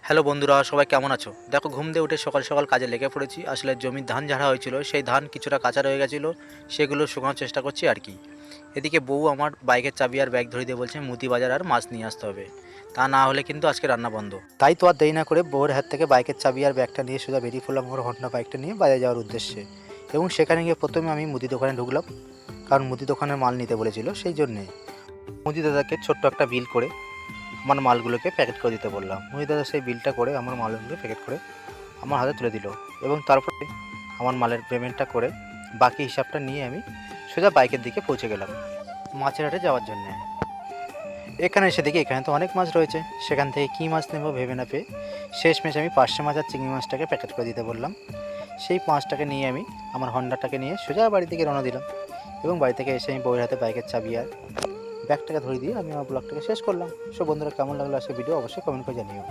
Hello বন্ধুরা, সবাই কেমন আছো? দেখো, ঘুম দিয়ে উঠে সকাল সকাল কাজে লেগে পড়েছি। আসলে জমির ধান ঝাড়া হয়েছিল, সেই ধান কিছুটা কাঁচা রয়ে গেছিলো, সেগুলো শুকানোর চেষ্টা করছি আর কি। এদিকে বউ আমার বাইকের চাবি আর ব্যাগ ধরে দিয়ে বলছে মুদি বাজার আর মাছ নিয়ে আসতে হবে, তা না হলে কিন্তু আজকে রান্না বন্ধ। তাই তো আর দেরি না করে বউয়ের হাত থেকে বাইকের চাবি আর ব্যাগটা নিয়ে সোজা বেরিয়ে পড়লাম আমার হন্ডা বাইকটা নিয়ে বাজারে যাওয়ার উদ্দেশ্যে। এবং সেখানে গিয়ে প্রথমে আমি মুদি দোকানে ঢুকলাম, কারণ মুদি দোকানের মাল নিতে বলেছিল, সেই জন্যে মুদি দাদাকে ছোট্ট একটা বিল করে আমার মালগুলোকে প্যাকেট করে দিতে বললাম। মুদি দাদা সেই বিলটা করে আমার মালগুলোকে প্যাকেট করে আমার হাতে তুলে দিল। এবং তারপরে আমার মালের পেমেন্টটা করে বাকি হিসাবটা নিয়ে আমি সোজা বাইকের দিকে পৌঁছে গেলাম মাছের হাটে যাওয়ার জন্যে। এখানে এসে দেখি এখানে তো অনেক মাছ রয়েছে, সেখান থেকে কী মাছ নেবো ভেবে না পেয়ে শেষমেশ আমি পার্শে মাছ আর চিংড়ি মাছটাকে প্যাকেট করে দিতে বললাম। সেই মাছটাকে নিয়ে আমি আমার হন্ডাটাকে নিয়ে সোজা বাড়ি থেকে রওনা দিলাম। এবং বাড়ি থেকে এসে আমি বউয়ের হাতে বাইকের চাবি আর ব্যাগটাকে ধরে দিয়ে আমি আমার ব্লগটাকে শেষ করলাম। সব বন্ধুরা, কেমন লাগলো আজকে ভিডিও অবশ্যই কমেন্ট করে জানিও।